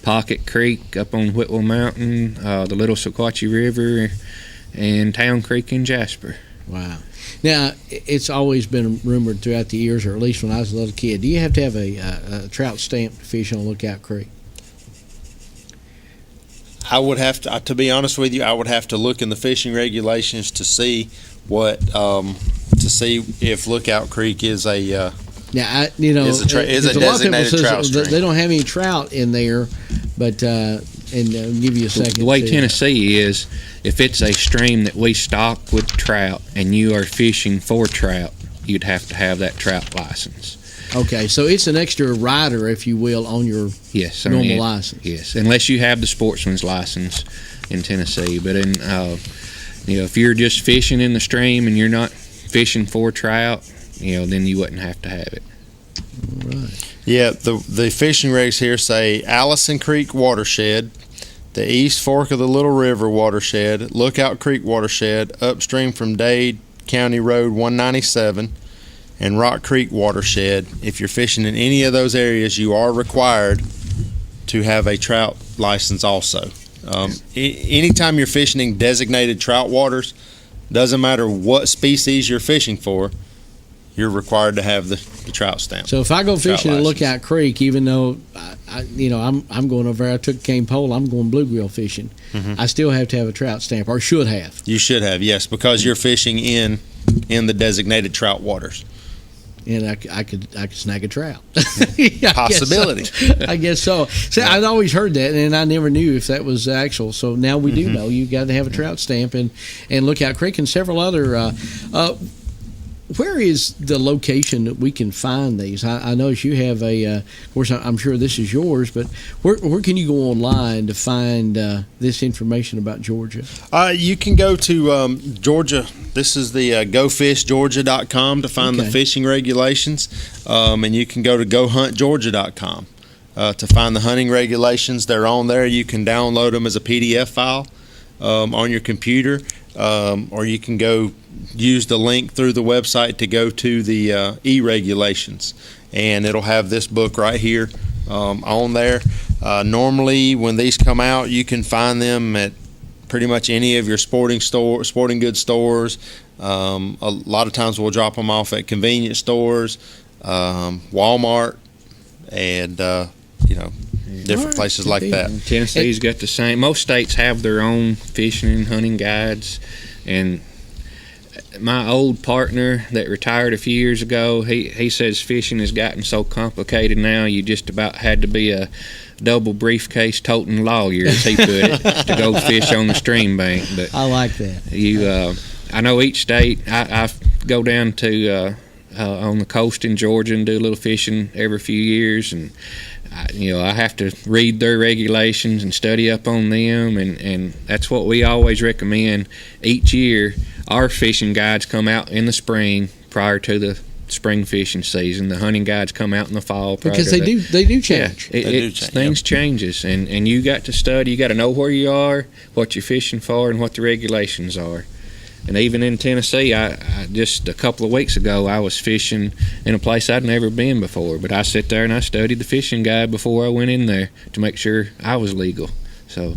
Pocket Creek up on Whitwell Mountain, the Little Sequatchie River, and Town Creek in Jasper. Wow. Now, it's always been rumored throughout the years, or at least when I was a little kid, do you have to have a trout stamp to fish on Lookout Creek? I would have to be honest with you, I would have to look in the fishing regulations to see what if Lookout Creek is a is a designated trout stream. They don't have any trout in there, but and I'll give you a second. The way Tennessee is, if it's a stream that we stock with trout and you are fishing for trout, you'd have to have that trout license. Okay, so it's an extra rider, if you will, on your normal license. Yes, unless you have the sportsman's license in Tennessee. But if you're just fishing in the stream and you're not fishing for trout, then you wouldn't have to have it. All right. Yeah, the fishing regs here say Allison Creek watershed, the East Fork of the Little River watershed, Lookout Creek watershed, upstream from Dade County Road 197, and Rock Creek watershed. If you're fishing in any of those areas, you are required to have a trout license also. Anytime you're fishing in designated trout waters, doesn't matter what species you're fishing for, you're required to have the trout stamp. So if I go fishing at Lookout Creek, even though I'm going over there, I took a cane pole, I'm going bluegill fishing. I still have to have a trout stamp, or should have. You should have, yes, because you're fishing in the designated trout waters. And I could snag a trout. Possibility. I guess so. See, I'd always heard that, and I never knew if that was actual. So now we do know. You got to have a trout stamp, and Lookout Creek and several other. Where is the location that we can find these? I notice you have of course, I'm sure this is yours, but where can you go online to find this information about Georgia? You can go to Georgia. This is the gofishgeorgia.com to find the fishing regulations, and you can go to gohuntgeorgia.com to find the hunting regulations. They're on there. You can download them as a PDF file on your computer, or you can go use the link through the website to go to the e-regulations, and it'll have this book right here on there. Normally when these come out, you can find them at pretty much any of your sporting goods stores. A lot of times we'll drop them off at convenience stores, Walmart, and different places like that. Tennessee's got the same. Most states have their own fishing and hunting guides, and my old partner that retired a few years ago, he says fishing has gotten so complicated now, you just about had to be a double briefcase toting lawyer, as he put it, to go fish on the stream bank. But I like that. I know each state. I go down to on the coast in Georgia and do a little fishing every few years, and I have to read their regulations and study up on them, and that's what we always recommend each year. Our fishing guides come out in the spring prior to the spring fishing season. The hunting guides come out in the fall because they do change. Yeah, things changes, and you got to study. You got to know where you are, what you're fishing for, and what the regulations are. And even in Tennessee, I just a couple of weeks ago, I was fishing in a place I'd never been before. But I sat there and I studied the fishing guide before I went in there to make sure I was legal. So,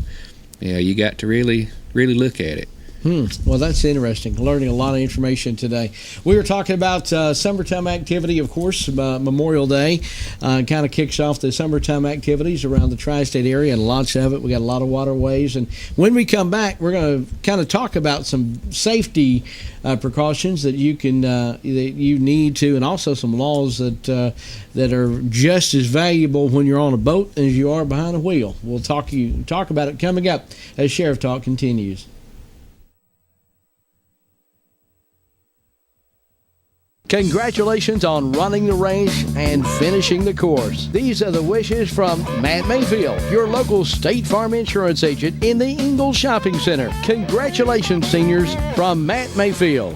you got to really, really look at it. Well, that's interesting. Learning a lot of information today. We were talking about summertime activity, of course. Memorial Day kind of kicks off the summertime activities around the tri-state area, and lots of it. We got a lot of waterways. And when we come back, we're going to kind of talk about some safety precautions that you can that you need to, and also some laws that are just as valuable when you're on a boat as you are behind a wheel. We'll talk about it coming up as Sheriff Talk continues. Congratulations on running the race and finishing the course. These are the wishes from Matt Mayfield, your local State Farm insurance agent in the Ingalls Shopping Center. Congratulations, seniors, from Matt Mayfield.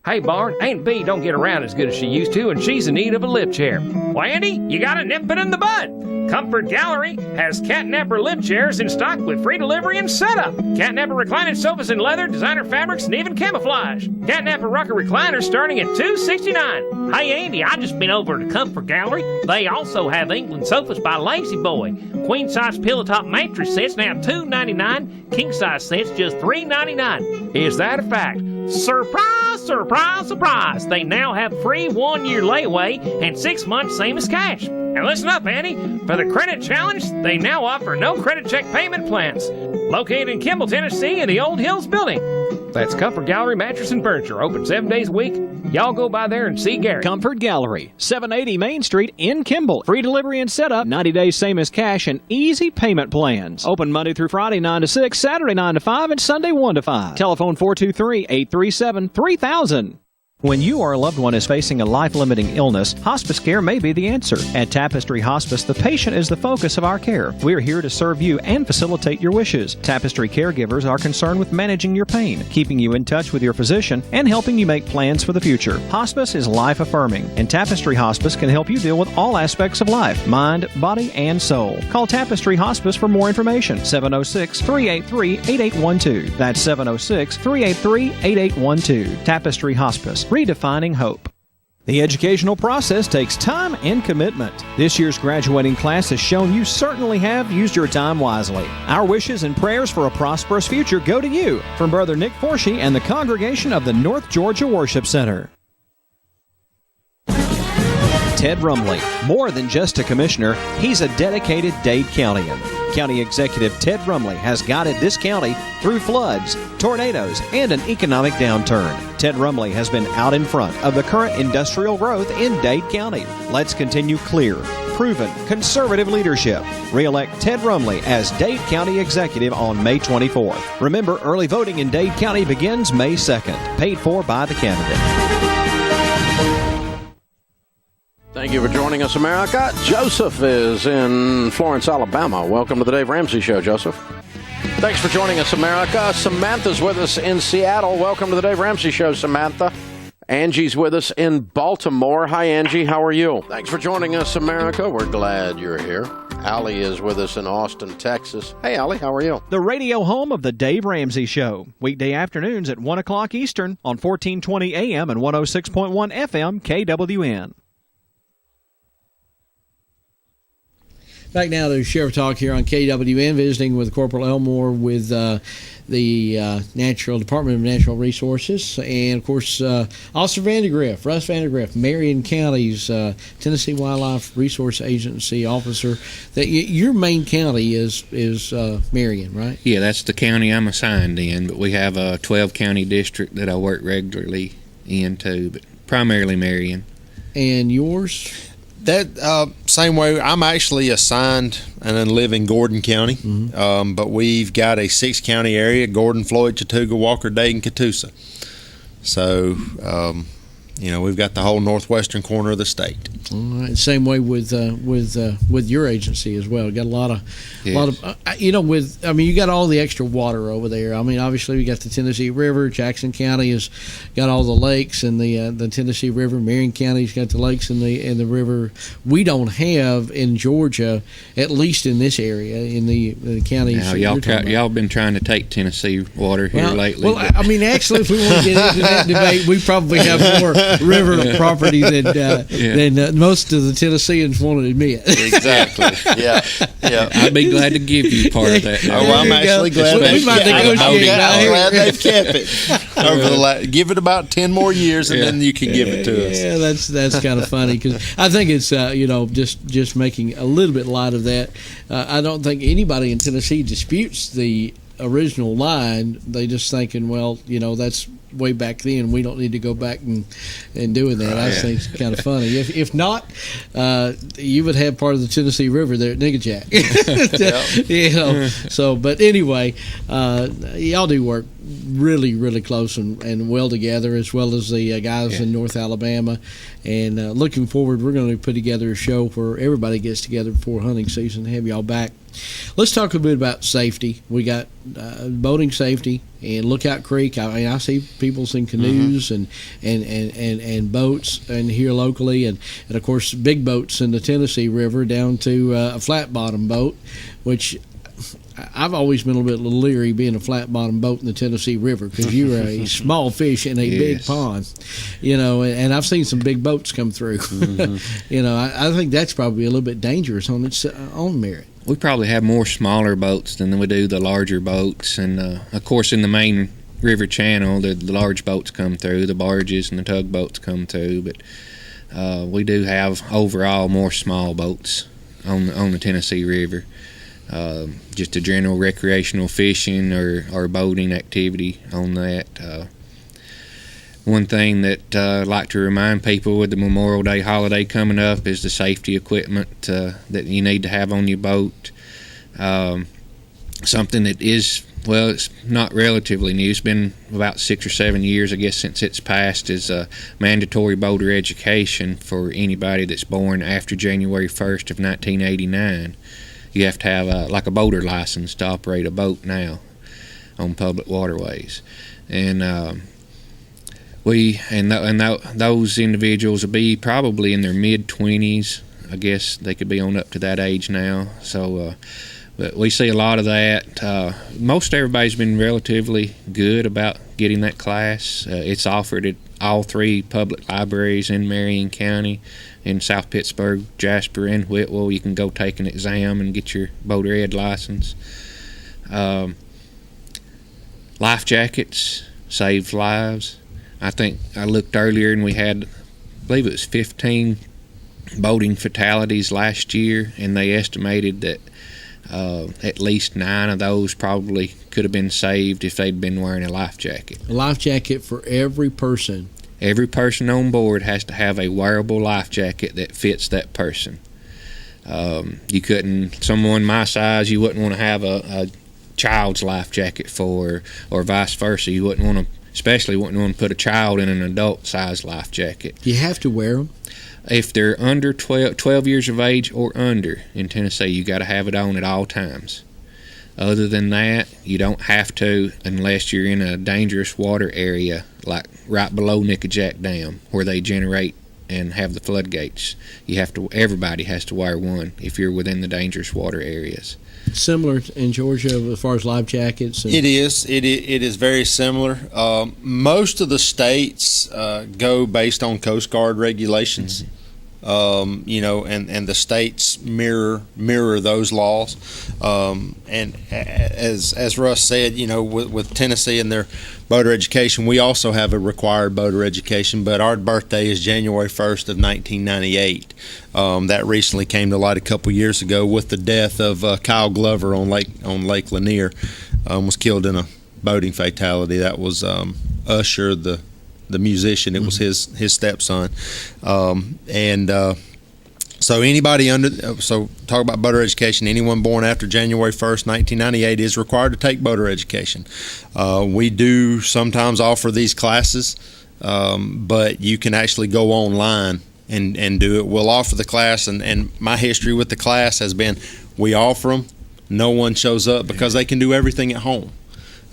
Hey, Barn, Aunt Bee don't get around as good as she used to, and she's in need of a lip chair. Well, Andy, you gotta nip it in the bud. Comfort Gallery has catnapper lip chairs in stock with free delivery and setup. Catnapper reclining sofas in leather, designer fabrics, and even camouflage. Catnapper rocker recliners starting at $269. Hey, Andy, I just been over to Comfort Gallery. They also have England sofas by Lazy Boy. Queen-size pillow top mattress sets now $299. King-size sets just $399. Is that a fact? Surprise, surprise, surprise! They now have free 1-year layaway and 6 months same as cash. And listen up, Andy. For the credit challenge, they now offer no credit check payment plans. Located in Kimball, Tennessee in the Old Hills building. That's Comfort Gallery Mattress and Furniture, open 7 days a week. Y'all go by there and see Gary. Comfort Gallery, 780 Main Street in Kimball. Free delivery and setup, 90 days same as cash, and easy payment plans. Open Monday through Friday 9 to 6, Saturday 9 to 5, and Sunday 1 to 5. Telephone 423-837-3000. When you or a loved one is facing a life-limiting illness, hospice care may be the answer. At Tapestry Hospice, the patient is the focus of our care. We are here to serve you and facilitate your wishes. Tapestry caregivers are concerned with managing your pain, keeping you in touch with your physician, and helping you make plans for the future. Hospice is life-affirming, and Tapestry Hospice can help you deal with all aspects of life, mind, body, and soul. Call Tapestry Hospice for more information. 706-383-8812. That's 706-383-8812. Tapestry Hospice. Redefining hope. The educational process takes time and commitment. This year's graduating class has shown you certainly have used your time wisely. Our wishes and prayers for a prosperous future go to you from Brother Nick Forshey and the congregation of the North Georgia Worship Center. Ted Rumley, more than just a commissioner, he's a dedicated Dade Countyan. County Executive Ted Rumley has guided this county through floods, tornadoes, and an economic downturn. Ted Rumley has been out in front of the current industrial growth in Dade County. Let's continue clear, proven, conservative leadership. Re-elect Ted Rumley as Dade County Executive on May 24th. Remember, early voting in Dade County begins May 2nd. Paid for by the candidate. Thank you for joining us, America. Joseph is in Florence, Alabama. Welcome to the Dave Ramsey Show, Joseph. Thanks for joining us, America. Samantha's with us in Seattle. Welcome to the Dave Ramsey Show, Samantha. Angie's with us in Baltimore. Hi, Angie. How are you? Thanks for joining us, America. We're glad you're here. Allie is with us in Austin, Texas. Hey, Allie. How are you? The radio home of the Dave Ramsey Show. Weekday afternoons at 1 o'clock Eastern on 1420 AM and 106.1 FM KWN. Back now to Sheriff Talk here on KWN, visiting with Corporal Elmore with Department of Natural Resources, and of course Officer Vandegrift, Russ Vandegrift, Marion County's Tennessee Wildlife Resource Agency officer. That your main county is Marion, right? Yeah, that's the county I'm assigned in, but we have a 12-county district that I work regularly in too, but primarily Marion. And yours? That same way. I'm actually assigned and then live in Gordon County, but we've got a 6-county area: Gordon, Floyd, Chattooga, Walker, Dade, and Catoosa. So, we've got the whole northwestern corner of the state. All right. Same way with your agency as well. Got a lot of you got all the extra water over there. I mean, obviously we got the Tennessee River. Jackson County has got all the lakes and the Tennessee River. Marion County's got the lakes and the river. We don't have in Georgia, at least in this area, in the counties. Now, y'all been trying to take Tennessee water here lately. Well, I mean, actually, if we want to get into that debate, we probably have more river property than most of the Tennesseans want to admit. Exactly. Yeah. I'd be glad to give you part of that. I'm actually glad they've kept it. Give it about 10 more years, and then you can give it to us. Yeah, that's kind of funny because I think it's just making a little bit light of that. I don't think anybody in Tennessee disputes the original line. They just thinking, well, that's way back then. We don't need to go back and doing that. I think it's kind of funny. If not, you would have part of the Tennessee River there at Nickajack. So, but anyway, y'all do work really, really close and well together, as well as the guys in North Alabama. And looking forward, we're going to put together a show where everybody gets together before hunting season to have y'all back. Let's talk a bit about safety. We got boating safety and Lookout Creek. I mean, I see people in canoes and boats and here locally, and of course big boats in the Tennessee River down to a flat bottom boat, which I've always been a little bit leery being a flat bottom boat in the Tennessee River because you're a small fish in a big pond, and I've seen some big boats come through. I think that's probably a little bit dangerous on its own merit. We probably have more smaller boats than we do the larger boats, and of course in the main river channel the large boats come through, the barges and the tugboats come through, but we do have overall more small boats on the Tennessee River. Just a general recreational fishing or boating activity on that. One thing that I'd like to remind people with the Memorial Day holiday coming up is the safety equipment that you need to have on your boat. Something that is, it's not relatively new. It's been about 6 or 7 years, I guess, since it's passed, is mandatory boater education for anybody that's born after January 1st of 1989. You have to have a boater license to operate a boat now on public waterways, and those individuals will be probably in their mid-20s. I guess they could be on up to that age now. So, but we see a lot of that. Most everybody's been relatively good about getting that class. It's offered at all 3 public libraries in Marion County. In South Pittsburgh, Jasper, and Whitwell. You can go take an exam and get your boater ed license. Life jackets save lives. I think I looked earlier and we had, I believe it was 15 boating fatalities last year, and they estimated that at least 9 of those probably could have been saved if they'd been wearing a life jacket. A life jacket for every person. Every person on board has to have a wearable life jacket that fits that person. You couldn't, someone my size, you wouldn't want to have a child's life jacket for, or vice versa. You wouldn't want to, especially wouldn't want to put a child in an adult-sized life jacket. You have to wear them? If they're under 12 years of age or under in Tennessee, you got to have it on at all times. Other than that, you don't have to unless you're in a dangerous water area like right below Nickajack Dam where they generate and have the floodgates. Everybody has to wear one if you're within the dangerous water areas. Similar in Georgia as far as life jackets? It is. It is very similar. Most of the states go based on Coast Guard regulations. and the states mirror those laws. And as Russ said, with Tennessee and their boater education, we also have a required boater education, but our birthday is January 1st of 1998. That recently came to light a couple years ago with the death of Kyle Glover on Lake Lanier. Was killed in a boating fatality. That was Usher, the musician. It was his stepson. So anybody talk about boater education, anyone born after January 1st, 1998 is required to take boater education. We do sometimes offer these classes, but you can actually go online and do it. We'll offer the class, and my history with the class has been we offer them, no one shows up because they can do everything at home.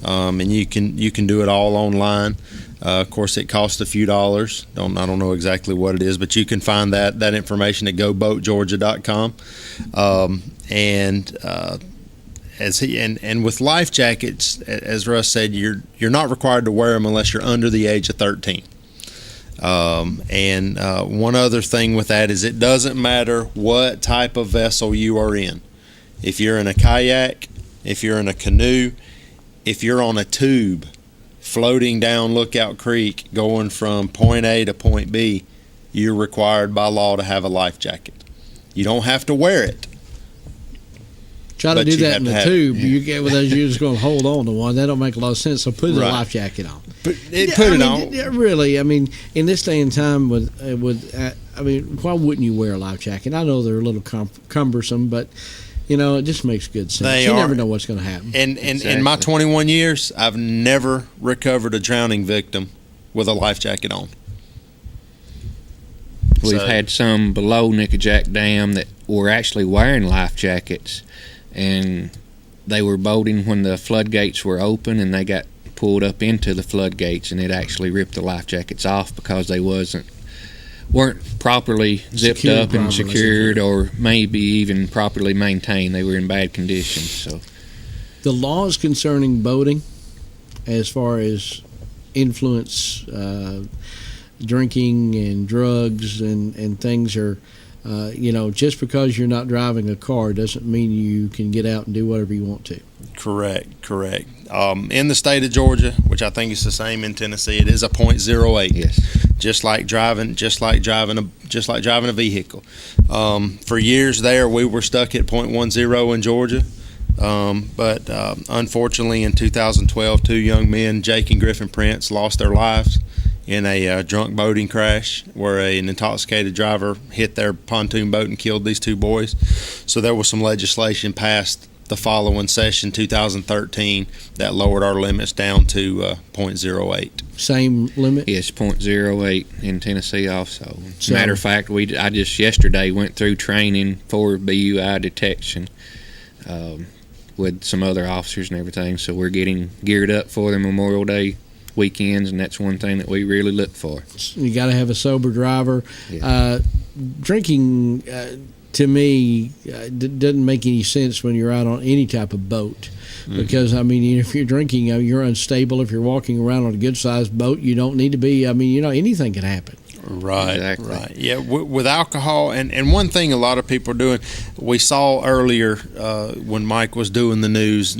And you can do it all online. Of course, it costs a few dollars. I don't know exactly what it is, but you can find that information at goboatgeorgia.com. And with life jackets, as Russ said, you're not required to wear them unless you're under the age of 13. One other thing with that is it doesn't matter what type of vessel you are in. If you're in a kayak, if you're in a canoe, if you're on a tube floating down Lookout Creek going from point A to point B, you're required by law to have a life jacket. You don't have to wear it. Try to do that in the tube. You get with those, you're just going to hold on to one. That don't make a lot of sense. So put the life jacket on. Put it on. Really, in this day and time, why wouldn't you wear a life jacket? I know they're a little cumbersome, but it just makes good sense. You never know what's going to happen. And in my 21 years, I've never recovered a drowning victim with a life jacket on. We've had some below Nickajack Dam that were actually wearing life jackets, and they were boating when the floodgates were open, and they got pulled up into the floodgates, and it actually ripped the life jackets off because they weren't properly zipped up and secured, or maybe even properly maintained. They were in bad condition. So, the laws concerning boating, as far as influence, drinking and drugs and things are, just because you're not driving a car doesn't mean you can get out and do whatever you want to. Correct. In the state of Georgia, which I think is the same in Tennessee, it is a .08. Yes. Just like driving a vehicle. For years there, we were stuck at .10 in Georgia. But unfortunately, in 2012, two young men, Jake and Griffin Prince, lost their lives in a drunk boating crash where an intoxicated driver hit their pontoon boat and killed these two boys. So there was some legislation passed the following session, 2013, that lowered our limits down to .08. Same limit? Yes, .08 in Tennessee also. Matter of fact, I just yesterday went through training for BUI detection with some other officers and everything, so we're getting geared up for the Memorial Day weekends, and that's one thing that we really look for. You got to have a sober driver. Yeah. Drinking, to me, doesn't make any sense when you're out on any type of boat. Because, if you're drinking, you're unstable. If you're walking around on a good-sized boat, you don't need to be. Anything can happen. Right, exactly. Right. Yeah, with alcohol, and one thing a lot of people are doing, we saw earlier when Mike was doing the news,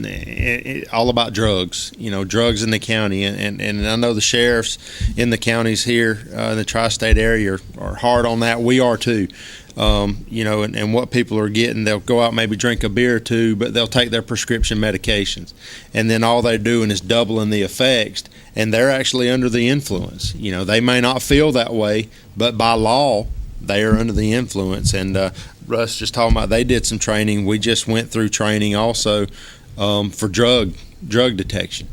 all about drugs, drugs in the county, and I know the sheriffs in the counties here in the tri-state area are hard on that. We are too. And what people are getting, they'll go out, maybe drink a beer or two, but they'll take their prescription medications, and then all they're doing is doubling the effects, and they're actually under the influence. They may not feel that way, but by law, they are under the influence. And Russ just talking about, they did some training. We just went through training also for drug detection.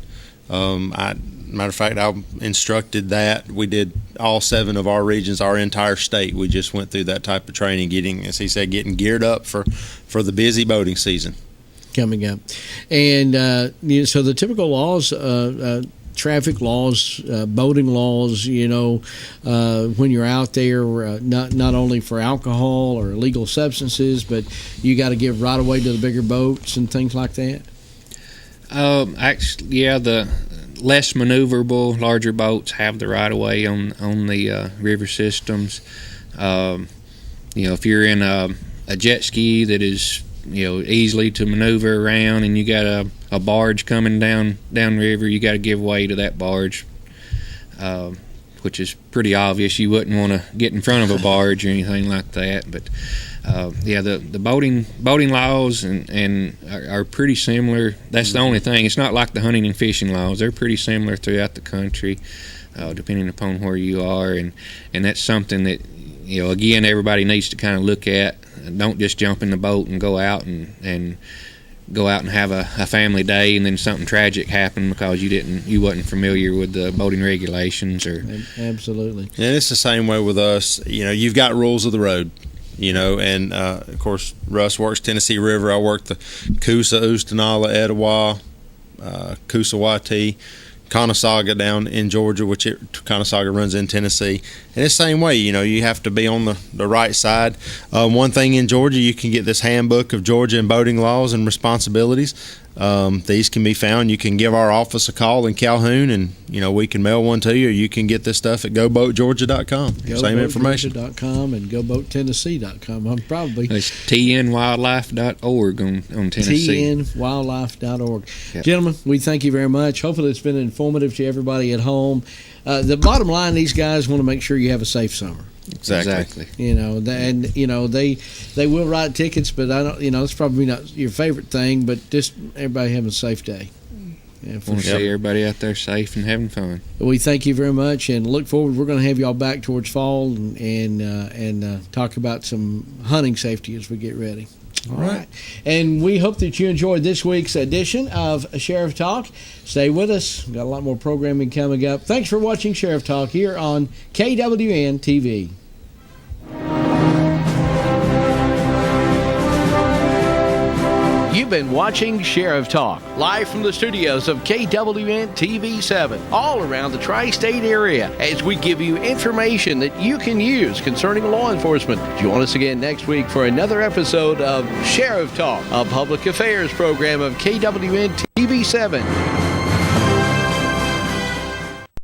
Matter of fact, I instructed that. We did all 7 of our regions, our entire state. We just went through that type of training, getting, as he said, getting geared up for the busy boating season coming up. And so the typical laws, traffic laws, boating laws, when you're out there, not only for alcohol or illegal substances, but you got to give right away to the bigger boats and things like that. Actually, yeah, the less maneuverable, larger boats have the right of way on the river systems. if you're in a jet ski that is easily to maneuver around, and you got a barge coming down river, you got to give way to that barge, which is pretty obvious. You wouldn't want to get in front of a barge or anything like that. But the boating laws and are pretty similar. That's the only thing. It's not like the hunting and fishing laws. They're pretty similar throughout the country, depending upon where you are, and that's something that again, everybody needs to kind of look at. Don't just jump in the boat and go out and go out and have a family day, and then something tragic happened because you wasn't familiar with the boating regulations. Absolutely. And it's the same way with us. You've got rules of the road. And of course, Russ works Tennessee River. I work the Coosa, Oostanala, Etowah, Coosa-Watee, Conasauga down in Georgia, which Conasauga runs in Tennessee. And it's the same way, you have to be on the right side. One thing in Georgia, you can get this handbook of Georgia and boating laws and responsibilities. These can be found. You can give our office a call in Calhoun, and we can mail one to you. Or you can get this stuff at GoBoatGeorgia.com. Same information. GoBoatGeorgia.com and GoBoatTennessee.com. I'm probably it's tnwildlife.org on Tennessee. tnwildlife.org. Yep. Gentlemen, we thank you very much. Hopefully, it's been informative to everybody at home. The bottom line, these guys want to make sure you have a safe summer. Exactly. They will write tickets, but I don't. It's probably not your favorite thing, but just everybody having a safe day. Yeah, want to see everybody out there safe and having fun. We thank you very much, and look forward. We're going to have y'all back towards fall and talk about some hunting safety as we get ready. All right. And we hope that you enjoyed this week's edition of Sheriff Talk. Stay with us. We've got a lot more programming coming up. Thanks for watching Sheriff Talk here on KWN TV. You've been watching Sheriff Talk, live from the studios of KWN TV7, all around the tri-state area, as we give you information that you can use concerning law enforcement. Join us again next week for another episode of Sheriff Talk, a public affairs program of KWN TV7.